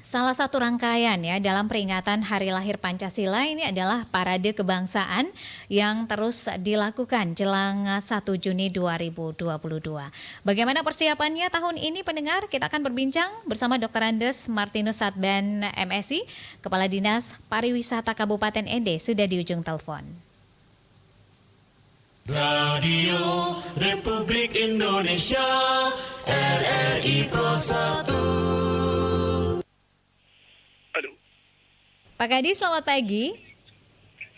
Salah satu rangkaian ya dalam peringatan Hari Lahir Pancasila ini adalah Parade Kebangsaan yang terus dilakukan jelang 1 Juni 2022. Bagaimana persiapannya tahun ini pendengar? Kita akan berbincang bersama Dr. Andes Martinus Satban MSI, Kepala Dinas Pariwisata Kabupaten Ende, sudah di ujung telepon. Radio Republik Indonesia RRI Pro 1. Pak Kadi, selamat pagi.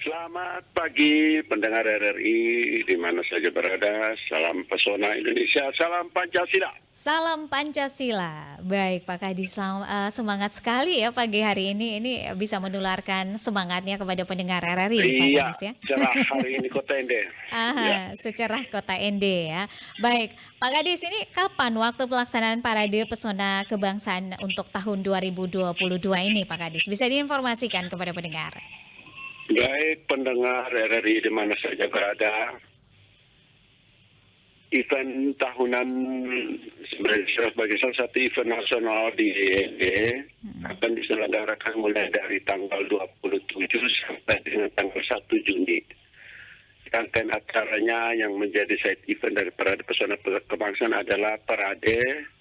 Selamat pagi pendengar RRI di mana saja berada. Salam pesona Indonesia, salam Pancasila. Salam Pancasila. Baik Pak Kadi, semangat sekali ya pagi hari ini. Ini bisa menularkan semangatnya kepada pendengar RRI. Iya, Pak Kadis, ya? cerah hari ini Kota Ende. Aha, secerah Kota Ende ya. Baik, Pak Kadis, ini kapan waktu pelaksanaan Parade Pesona Kebangsaan untuk tahun 2022 ini Pak Kadis? Bisa diinformasikan kepada pendengar? Baik pendengar RRI di mana saja berada. Event tahunan sebagai salah satu event nasional di Ende akan diselenggarakan mulai dari tanggal 27 sampai dengan tanggal 1 Juni. Rangkaian acaranya yang menjadi side event dari Parade Pesona Kebangsaan adalah parade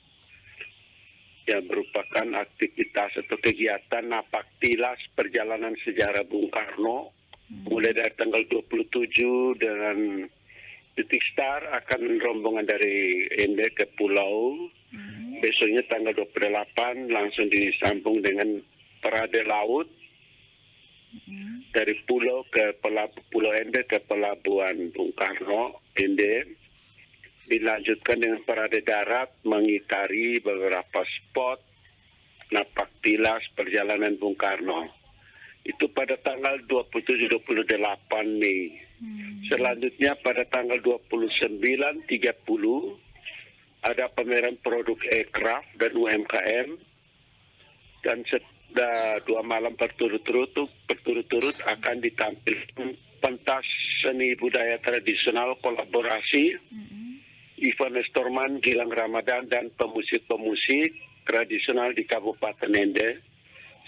yang merupakan aktivitas atau kegiatan napak tilas perjalanan sejarah Bung Karno mulai dari tanggal 27 dengan titik start akan rombongan dari Ende ke Pulau. Besoknya tanggal 28 langsung disambung dengan parade laut dari Pulau ke Pulau Ende ke Pelabuhan Bung Karno Ende. Dilanjutkan dengan parade darat mengitari beberapa spot napak tilas perjalanan Bung Karno. Itu pada tanggal 27-28 Mei. Selanjutnya pada tanggal 29-30 ada pameran produk aircraft dan UMKM. Dan 2 malam berturut-turut akan ditampilkan pentas seni budaya tradisional kolaborasi Ivan Estorman, Gilang Ramadan, dan pemusik-pemusik tradisional di Kabupaten Ende.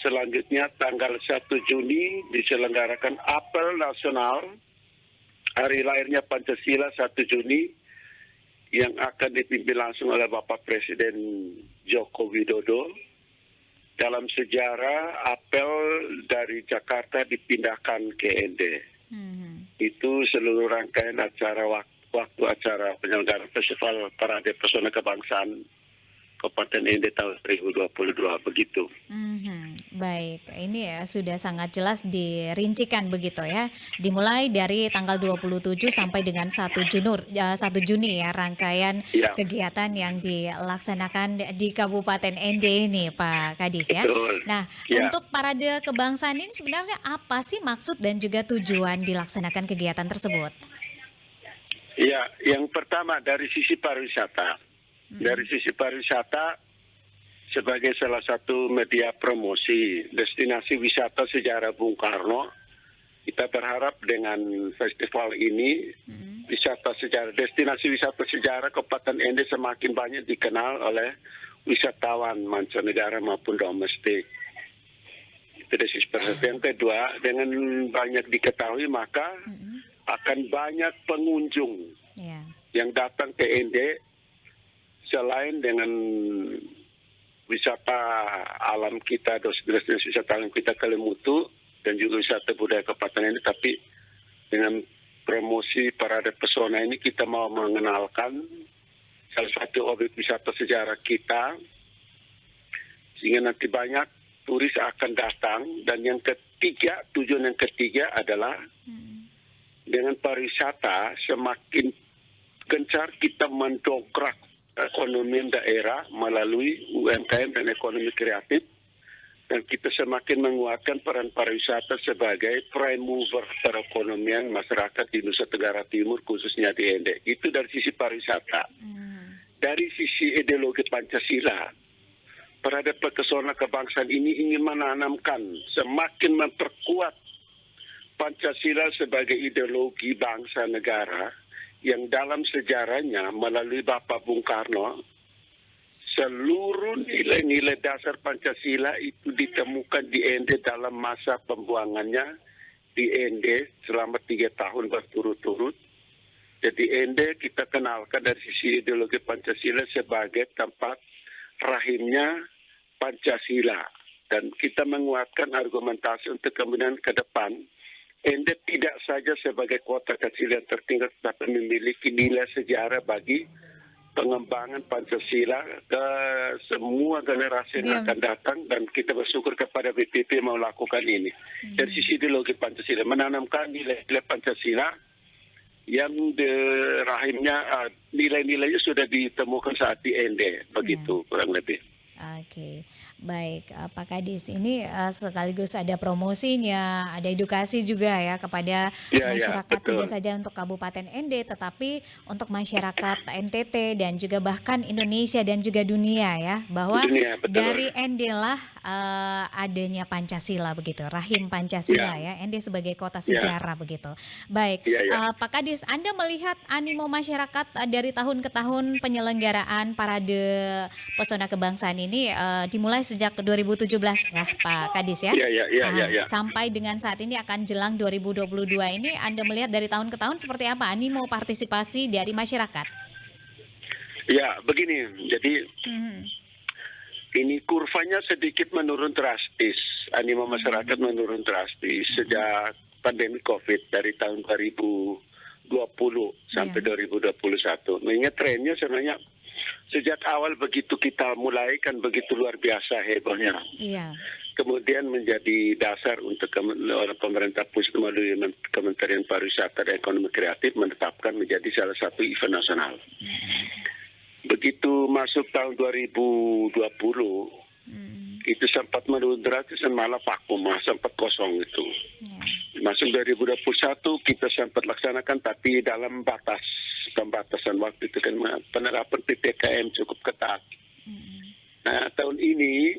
Selanjutnya tanggal 1 Juni diselenggarakan apel nasional Hari Lahirnya Pancasila 1 Juni yang akan dipimpin langsung oleh Bapak Presiden Joko Widodo. Dalam sejarah apel dari Jakarta dipindahkan ke Ende. Itu seluruh rangkaian acara waktu acara penyelenggaraan Festival Parade Pesona Kebangsaan Kabupaten Ende tahun 2022 begitu. Baik, ini ya sudah sangat jelas dirincikan begitu ya. Dimulai dari tanggal 27 sampai dengan 1 Juni ya rangkaian kegiatan yang dilaksanakan di Kabupaten Ende ini Pak Kadis ya. Betul. Nah, untuk Parade Kebangsaan ini sebenarnya apa sih maksud dan juga tujuan dilaksanakan kegiatan tersebut? Ya, yang pertama dari sisi pariwisata. Dari sisi pariwisata sebagai salah satu media promosi destinasi wisata sejarah Bung Karno, kita berharap dengan festival ini destinasi wisata sejarah Kabupaten Ende semakin banyak dikenal oleh wisatawan mancanegara maupun domestik. Itu dari sisi pariwisata. Yang kedua, dengan banyak diketahui maka akan banyak pengunjung yang datang ke Ende selain dengan wisata alam kita, destinasi wisata alam kita Kelimutu dan juga wisata budaya Kabupaten Ende, tapi dengan promosi Parade Pesona ini kita mau mengenalkan salah satu objek wisata sejarah kita sehingga nanti banyak turis akan datang. Dan yang ketiga, tujuan yang ketiga adalah dengan pariwisata semakin gencar kita mendongkrak ekonomi daerah melalui UMKM dan ekonomi kreatif, dan kita semakin menguatkan peran pariwisata sebagai prime mover perekonomian masyarakat di Nusa Tenggara Timur khususnya di Ende. Itu dari sisi pariwisata. Dari sisi ideologi Pancasila, Parade Pesona Kebangsaan ini ingin menanamkan semakin memperkuat Pancasila sebagai ideologi bangsa negara yang dalam sejarahnya melalui Bapak Bung Karno seluruh nilai-nilai dasar Pancasila itu ditemukan di Ende dalam masa pembuangannya di Ende selama 3 tahun berturut-turut. Jadi Ende kita kenalkan dari sisi ideologi Pancasila sebagai tempat rahimnya Pancasila. Dan kita menguatkan argumentasi untuk kemudian ke depan, Ende tidak saja sebagai kota kecil yang tertinggal, tetapi memiliki nilai sejarah bagi pengembangan Pancasila ke semua generasi yang akan datang, dan kita bersyukur kepada BPP mau lakukan ini. Dari sisi ideologi Pancasila, menanamkan nilai-nilai Pancasila yang rahimnya nilai-nilainya sudah ditemukan saat di Ende, begitu kurang lebih. Oke, baik Pak Kadis, ini sekaligus ada promosinya, ada edukasi juga ya kepada masyarakat, tidak saja untuk Kabupaten Ende, tetapi untuk masyarakat NTT dan juga bahkan Indonesia dan juga dunia ya, bahwa dari Ende lah adanya Pancasila begitu, rahim Pancasila ya, Ende sebagai kota sejarah begitu. Baik, Pak Kadis, Anda melihat animo masyarakat dari tahun ke tahun penyelenggaraan Parade Pesona Kebangsaan ini dimulai sejak 2017 ya Pak Kadis ya? Iya. Sampai dengan saat ini akan jelang 2022 ini, Anda melihat dari tahun ke tahun seperti apa animo partisipasi dari masyarakat? Ya, begini, jadi ini kurvanya sedikit menurun drastis, animo masyarakat menurun drastis sejak pandemi COVID dari tahun 2020 sampai 2021. Mengingat trennya sebenarnya sejak awal begitu kita mulai kan begitu luar biasa hebohnya. Iya. Kemudian menjadi dasar untuk pemerintah pusat melalui Kementerian Pariwisata dan Ekonomi Kreatif menetapkan menjadi salah satu event nasional. Begitu masuk tahun 2020, itu sempat menurun drastis dan malah vakum, sempat kosong itu. Masuk 2021 kita sempat laksanakan tapi dalam pembatasan waktu itu kan penerapan PPKM cukup ketat. Nah, tahun ini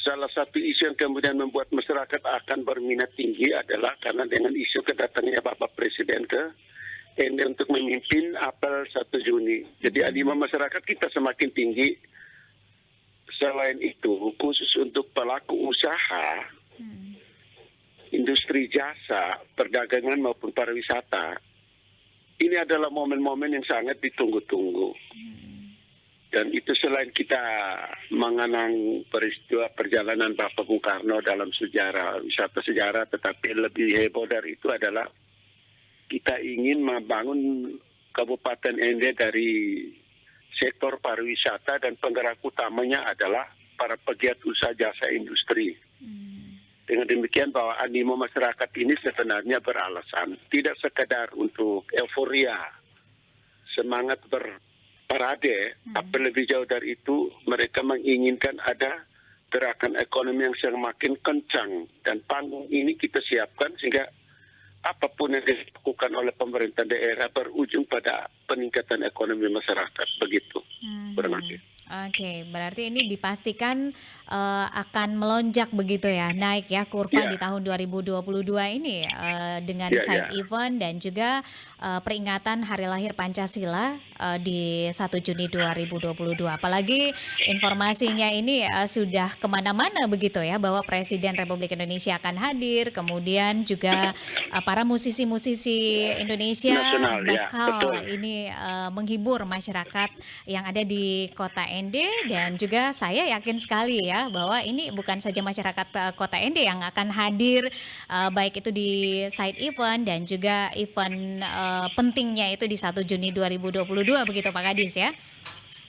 salah satu isu yang kemudian membuat masyarakat akan berminat tinggi adalah karena dengan isu kedatangannya Bapak Presiden ke Ende untuk memimpin apel 1 Juni. Jadi animo masyarakat kita semakin tinggi. Selain itu, khusus untuk pelaku usaha, industri jasa, perdagangan maupun pariwisata, ini adalah momen-momen yang sangat ditunggu-tunggu. Dan itu selain kita mengenang peristiwa perjalanan Bapak Bung Karno dalam sejarah, wisata sejarah, tetapi lebih heboh dari itu adalah kita ingin membangun Kabupaten Ende dari sektor pariwisata dan penggerak utamanya adalah para pegiat usaha jasa industri. Dengan demikian bahwa animo masyarakat ini sebenarnya beralasan, tidak sekedar untuk euforia, semangat berparade, tapi lebih jauh dari itu mereka menginginkan ada gerakan ekonomi yang semakin kencang, dan panggung ini kita siapkan sehingga apapun yang dilakukan oleh pemerintah daerah berujung pada peningkatan ekonomi masyarakat, begitu. Oke, berarti ini dipastikan akan melonjak begitu ya, naik ya kurva di tahun 2022 ini dengan side event dan juga peringatan Hari Lahir Pancasila di 1 Juni 2022. Apalagi informasinya ini sudah kemana-mana begitu ya, bahwa Presiden Republik Indonesia akan hadir, kemudian juga para musisi-musisi Indonesia bakal ini menghibur masyarakat yang ada di Kota Ende, dan juga saya yakin sekali ya bahwa ini bukan saja masyarakat Kota Ende yang akan hadir, baik itu di side event dan juga event pentingnya itu di 1 Juni 2022 begitu Pak Kadis ya.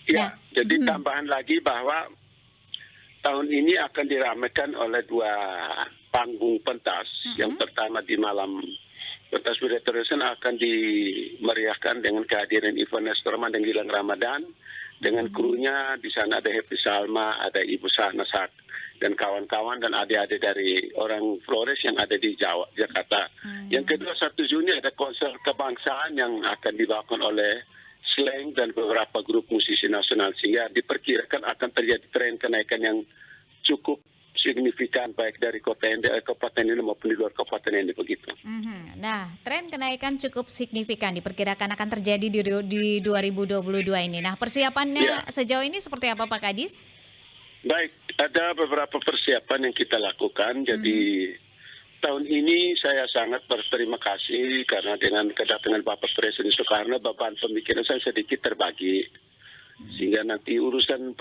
Ya, jadi tambahan lagi bahwa tahun ini akan diramaikan oleh 2 panggung pentas. Yang pertama di malam pentas budaya tradisional akan dimeriahkan dengan kehadiran Ivan Nestorman dan Gilang Ramadan. Dengan krunya di sana ada Happy Salma, ada Ibu Sahnasak dan kawan-kawan dan adik-adik dari orang Flores yang ada di Jakarta. Yang kedua 1 Juni ada konser kebangsaan yang akan dibawakan oleh Slang dan beberapa grup musisi nasional, sehingga diperkirakan akan terjadi tren kenaikan yang cukup signifikan baik dari kota Ende, kabupaten ini maupun di luar kabupaten ini begitu. Nah, tren kenaikan cukup signifikan diperkirakan akan terjadi di 2022 ini. Nah, persiapannya sejauh ini seperti apa Pak Kadis? Baik, ada beberapa persiapan yang kita lakukan. Jadi tahun ini saya sangat berterima kasih karena dengan kedatangan Bapak Presiden Soekarno, beban pemikiran saya sedikit terbagi. Sehingga nanti urusan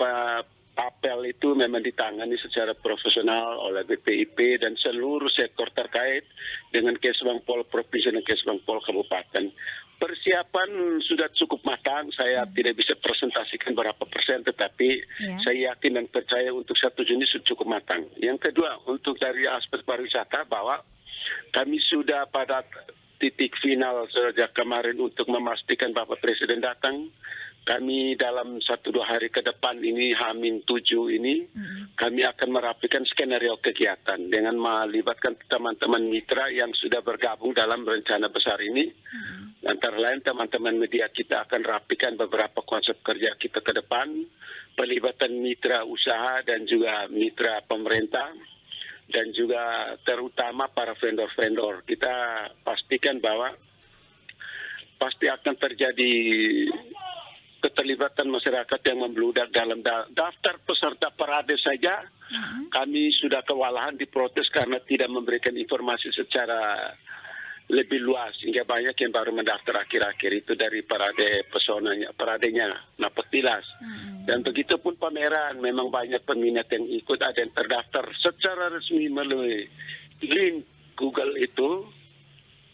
apel itu memang ditangani secara profesional oleh BPIP dan seluruh sektor terkait dengan Kesbangpol Provinsi dan Kesbangpol Kabupaten. Persiapan sudah cukup matang, saya tidak bisa presentasikan berapa persen, tetapi saya yakin dan percaya untuk 1 Juni sudah cukup matang. Yang kedua, untuk dari aspek pariwisata bahwa kami sudah pada titik final sejak kemarin untuk memastikan Bapak Presiden datang. Kami dalam 1-2 hari ke depan ini, H-7 ini, kami akan merapikan skenario kegiatan dengan melibatkan teman-teman mitra yang sudah bergabung dalam rencana besar ini. Antara lain teman-teman media kita akan rapikan beberapa konsep kerja kita ke depan, pelibatan mitra usaha dan juga mitra pemerintah, dan juga terutama para vendor-vendor. Kita pastikan bahwa pasti akan terjadi keterlibatan masyarakat yang membludak dalam daftar peserta parade saja. Kami sudah kewalahan diprotes karena tidak memberikan informasi secara lebih luas, sehingga banyak yang baru mendaftar akhir-akhir itu dari paradenya Napaktilas. Dan begitu pun pameran, memang banyak peminat yang ikut, ada yang terdaftar secara resmi melalui link Google itu,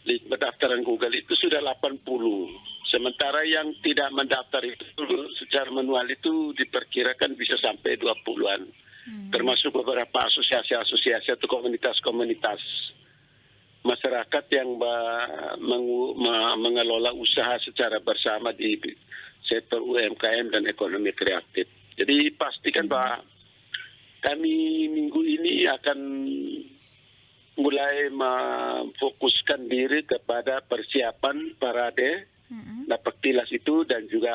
link pendaftaran Google itu sudah 80. Sementara yang tidak mendaftar itu secara manual itu diperkirakan bisa sampai 20-an. Termasuk beberapa asosiasi-asosiasi atau komunitas-komunitas masyarakat yang mengelola usaha secara bersama di sektor UMKM dan ekonomi kreatif. Jadi pastikan bahwa kami minggu ini akan mulai memfokuskan diri kepada persiapan parade Napaktilas itu dan juga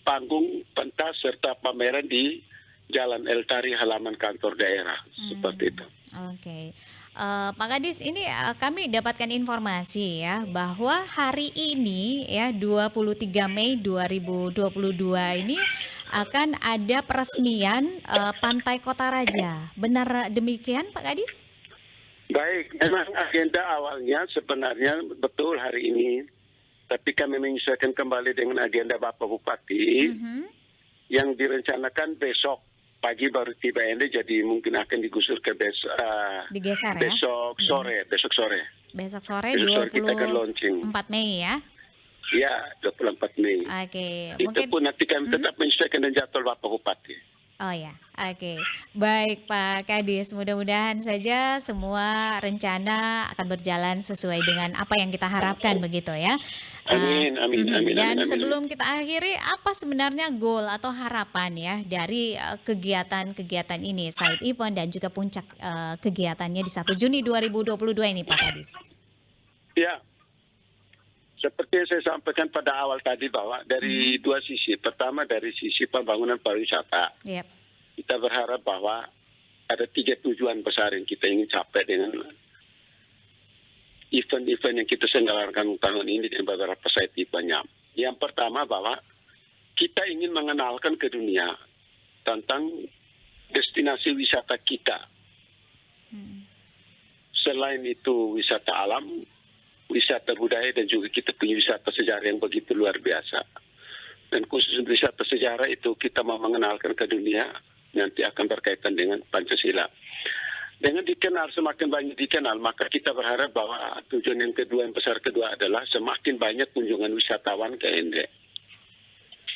panggung pentas serta pameran di Jalan Eltari halaman kantor daerah. Seperti itu. Oke. Pak Kadis, ini kami dapatkan informasi ya bahwa hari ini ya 23 Mei 2022 ini akan ada peresmian Pantai Kota Raja. Benar demikian Pak Kadis? Baik, memang agenda awalnya sebenarnya betul hari ini, tapi kami menyesuaikan kembali dengan agenda Bapak Bupati yang direncanakan besok pagi baru tiba ini, jadi mungkin akan digusur ke digeser ya? Besok sore. Besok sore Kita akan launching. 24 Mei ya? Ya, 24 Mei. Oke. Itu Mungkin pun nanti kami tetap menyesuaikan dengan jadwal Bapak Bupati. Oh ya, oke. Baik Pak Kadis, mudah-mudahan saja semua rencana akan berjalan sesuai dengan apa yang kita harapkan begitu ya. Amin. Dan sebelum kita akhiri, apa sebenarnya goal atau harapan ya dari kegiatan-kegiatan ini, side event dan juga puncak kegiatannya di 1 Juni 2022 ini Pak Kadis? Ya, seperti yang saya sampaikan pada awal tadi bahwa dari dua sisi. Pertama dari sisi pembangunan pariwisata. Kita berharap bahwa ada 3 tujuan besar yang kita ingin capai dengan event-event yang kita selenggarakan tahun ini dengan beberapa side eventnya. Yang pertama bahwa kita ingin mengenalkan ke dunia tentang destinasi wisata kita. Selain itu wisata alam, wisata budaya, dan juga kita punya wisata sejarah yang begitu luar biasa. Dan khusus wisata sejarah itu kita mau mengenalkan ke dunia, nanti akan berkaitan dengan Pancasila. Dengan dikenal, semakin banyak dikenal, maka kita berharap bahwa tujuan yang kedua, yang besar kedua adalah semakin banyak kunjungan wisatawan ke Ende.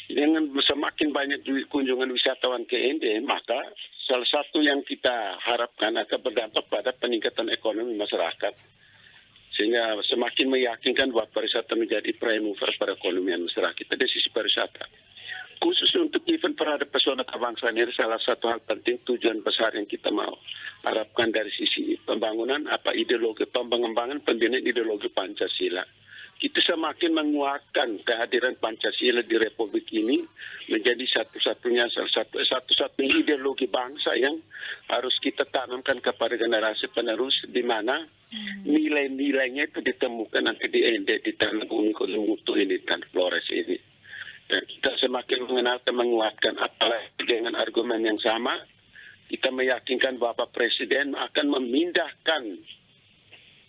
Dengan semakin banyak kunjungan wisatawan ke Ende, maka salah satu yang kita harapkan akan berdampak pada peningkatan ekonomi masyarakat. Sehingga semakin meyakinkan bahwa pariwisata menjadi prime mover perekonomian masyarakat dari sisi pariwisata. Khusus untuk event Parade Pesona Kebangsaan ini salah satu hal penting, tujuan besar yang kita mau harapkan dari sisi pembangunan, ideologi, pengembangan pembinaan ideologi Pancasila. Kita semakin menguatkan kehadiran Pancasila di Republik ini menjadi satu-satunya ideologi bangsa yang harus kita tanamkan kepada generasi penerus, di mana nilai-nilainya itu ditemukan nanti di Ende, di tanah bumi Kelimutu ini dan Flores ini. Dan kita semakin menguatkan, apalagi dengan argumen yang sama, kita meyakinkan Bapak Presiden akan memindahkan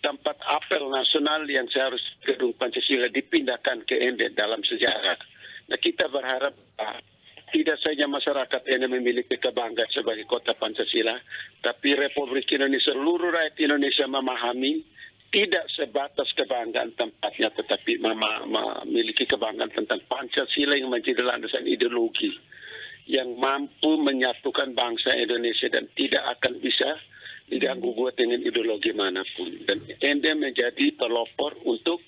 tempat apel nasional yang seharusnya Gedung Pancasila dipindahkan ke Ende dalam sejarah. Nah, kita berharap tidak saja masyarakat yang memiliki kebanggaan sebagai kota Pancasila, tapi Republik Indonesia, seluruh rakyat Indonesia memahami tidak sebatas kebanggaan tempatnya, tetapi memiliki kebanggaan tentang Pancasila yang menjadi landasan ideologi yang mampu menyatukan bangsa Indonesia dan tidak akan bisa diganggu gugat dengan ideologi manapun. Dan Ende menjadi pelopor untuk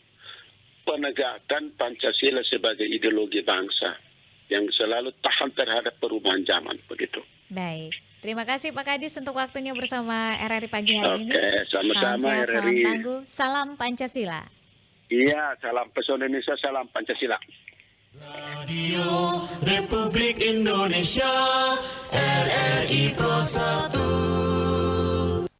penegakan Pancasila sebagai ideologi bangsa yang selalu tahan terhadap perubahan zaman, begitu. Baik, terima kasih Pak Kadis untuk waktunya bersama RRI pagi hari ini. Oke, sama-sama Salam sehat, salam RRI. tangguh, salam Pancasila. Iya, salam pesona Indonesia, salam Pancasila. Radio Republik Indonesia, RRI Pro 1.